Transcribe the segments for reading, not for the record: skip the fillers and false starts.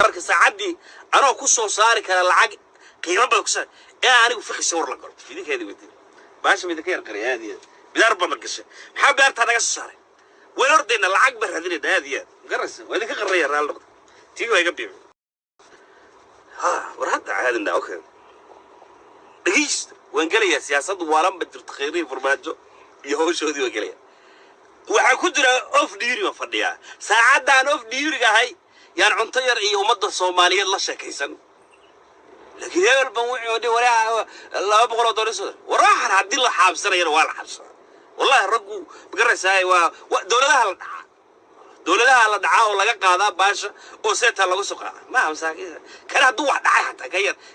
marka saacadii anoo ku soo saari kara lacag qiimo badan ku saar ee anigu fiqi sawir la galo fiidinkeedii wadin baasha mid ka yar qariyaadiya bidaar badan gashay maxaa beerta naga soo saaray weel ordayna lacag bar hadina daadiya garas wadi ka qaraya raal noqdo tiiga iga biyo ha war hadda caadina okay dhigist waan galaya siyaasaddu waalan badirta khayriin farmaajo iyo hawshoodii waan galaya waxa ku jira of dhiiri ma fadhiya saacadaan of dhiiriga ahay yaan cunto yar iyo ummadda Soomaaliyeed la sheekaysan laakiin hebel ban wuxuu dhigay waraa $200 warahan hadii la xaabsanayo waa la xaabsan wallahi raggu magaraysaa waa dawladaha la dhaca oo laga qaadaa baasha oo seeta lagu soo qaada ma hamsaakiin kana haduu wax dhacay hatta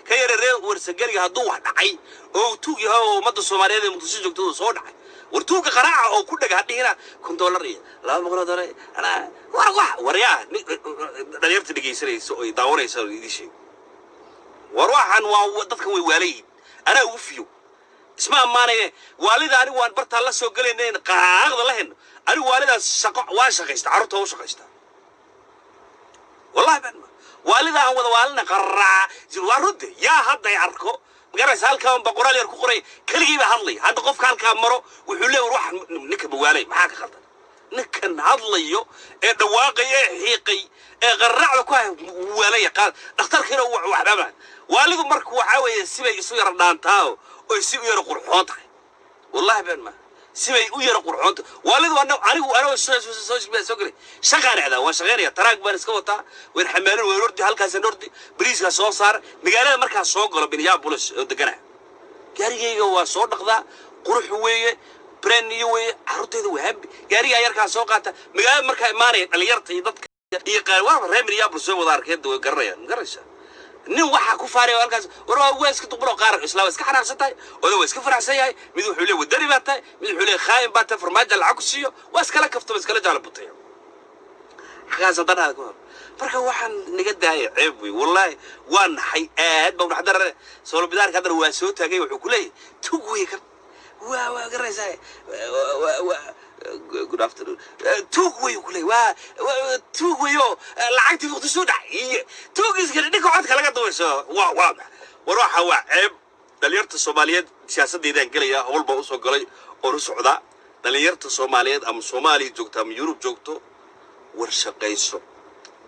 ka yar reer warsagaliga haduu wax dhacay oo tuug yahay oo ummadda Soomaaliyeed ee muqdisho joogto soo dhacay wartuuga qaraaca oo ku dhaga hadhiina $1 iyo $200 ana waryaa dhalinyarta dhageysanayso oo daawanayso idin sheeg warwaxan waa dadka way waaleeyeen ana ugu fiyo isma amaanay waalida ani waan barta la soo galeynay qaaqda lahayn ani waalidaas shaqo waa shaqaysta carruurta oo shaqaysta wallahi ban waalida aan wada waalina qarraa jirwaarud yaa hadda arko magaras halkaan boqoraal yar ku qoray kaligiiba hadlay hadda qofka halkaan maro wuxuu leeyahay wax ninka bawaalay maxaa ka qaldan ninkan hadlayo ee dhawaaqay ee xiiqay ee qarracda ku hay waalay qaad dhakhtarkiina waxba waalidu markuu waxa weeye sibay isu yar dhaantaa oo si u yar qurxoon tahay wallahi baan ma sibay u yar qurxoon waalidu anigu soo galay shaqaanada waa shaqaynaya taraag baan iska wataa waan xamaalan waan ordi halkaas ordi bariiska soo saar magaalada markaa soo galo Minneapolis oo degana gaarigayga waa soo dhaqdaa qurux weeye brand new weeye carruurteeda waa habi gaariga yarkaa soo qaata magaalada markaa imaanay dhalinyarta iyo dadka iyo qaar waa reer Minneapolis soo wada arkeen way garanayaan garaysa nin waxa ku faaray halkaas war waa iska duqlo qaar islaam iska xanaaqsatay oo waa iska faraxsan yahay mid wuxuu leeyahay wadari baatay mid wuxuu leeyahay khaayin baatay farmaajo lacag ku siiyo waa iskala kafto iskala jaal butay xagaas dadana ku marka waxaan niga daayay ceeb way wallahi waan naxay aad baan xadar soo bidaar ka dar waa soo taagay wuxuu ku leeyahay tuugay ka waa garaysaa good afternoon tuugay ku leeyahay waa tuugayo lacagtii waqti soo dhacay tuugis kale dhig codka laga dawayso waa waxa waa ceeb dhalinyarta Soomaaliyeed siyaasadeedaan galaya hawlba u soo galay oo u socda dhalinyarta Soomaaliyeed ama Soomaaliya joogta ama Yurub joogto war shaqayso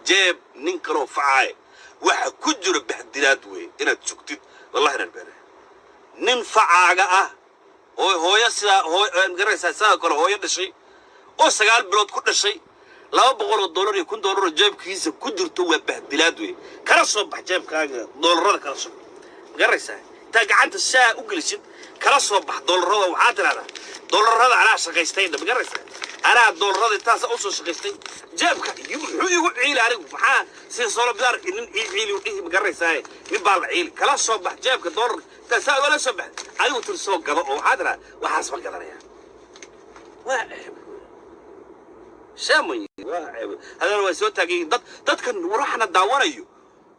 jeeb nin kale faacay waxa ku jira baxdiraad weey inaad joogtid wallahi rabbi nin facaaga ah oo hooyo sida hooyo garaysaa saa kale hooyo dhashay oo 9 bilood ku dhashay $200 iyo $100 jeebkiisa ku jirto waa baxdilaad weey kala soo bax jeebkaaga doolarada kala soo garaysaa ta gacanta saa u gelisid kala soo bax doolarada waxa tirada doolarada ana shaqaystay garaysaa ana doolarada taas oo soo shaqaystay jeebka wuxuu igu ciil anigu maxaa si soo bidaar in ciil u dhigi garaysaa nin baa ciil kala soo bax jeebka doolar taas wala soo bax adigu tir soo gado oo hadra waxaas ma gadanaya waa سامي هذا هو سوى تاجي ضد كان وروحنا داوريو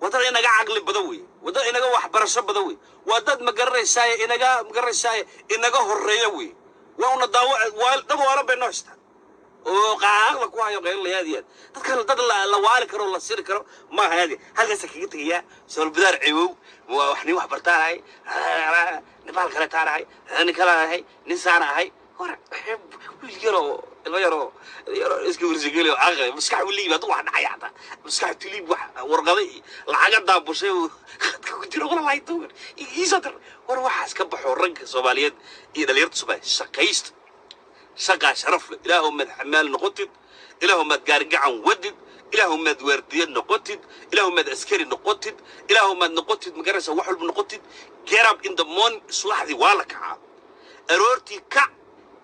وضل إنك عقل بدوي وضل إنك واحد برشة بدوي وضد مقرر ساي إنك مقرر ساي إنك هريوي وأنا داور بينوشتا وقاعد واحد غير لي هذه ضد كان ضد لوالك ولا السير كرو ما هذه هل سكيت هي سوى البدار عيو وحني واحد برتاعي نبال كلا تاعي نكلا هاي نسانا هاي ورا يرو الغيرو اسكو ورزقلي عقل مسكح ولي ما طوح حياته مسكح تليب ورقدي العقد دابوشي كنتي والله يطور يصدر وروح اسكبخو رق سوماليد اي دليرت سبا شقيست شقا شرف الههم من حمال نقطد الههم ما قارقعن ودد الههم ما ورديه نقطد الههم ما عسكري نقطد الههم ما نقطد مقرسه وحل نقطد جرب ان ذا مون صلاحدي والكع ارورتي كع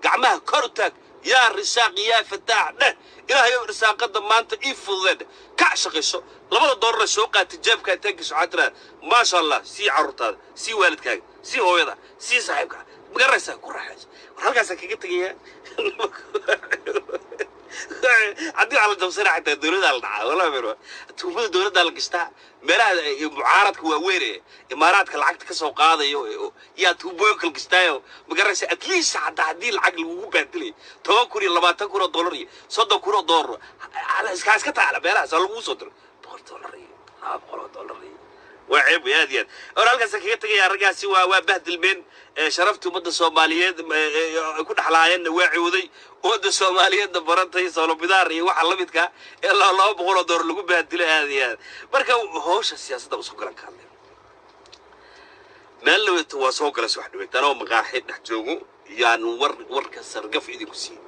gacmaha kor u taag yaa risaaq yaa fataax dheh ilaahay risaaqada maanta ii fududeed ka shaqayso $2 soo qaatay jeebka taagiso cadra ma sha Allah si carruurtaada si waalidkaaga si hooyada si saaxiibka magaraysa ku raaxayso halkaas kaga tagaya haddii ala jabsana xataa dawladda la dhacaa wala baro tuubada dawladda la gistaa meelaha mucaaradka waa weere imaaraadka lacagta ka soo qaadayo yaa tuubooyin kala gistaayo magaraysa at least haddii lacag lagu baadilay $10,000 $20,000 $30,000 ala iska taala meelahaas lagu soo diro $100 $400 وعيب يا ديان أنا هلقى سكيت يا رجال سوا وبهدل بين شرفت مدة الصوماليات كل حلاين وعيودي مدة الصوماليات دبرتها صاروا بداري وحلمت كا إلا الله $400 لقوا بهدل هذه بركة هوش السياسة ده وسكران كامل ما اللي تواسوك لسه واحد أنا ومقاحد نحجوه يعني ور كسر قف إيدي كسين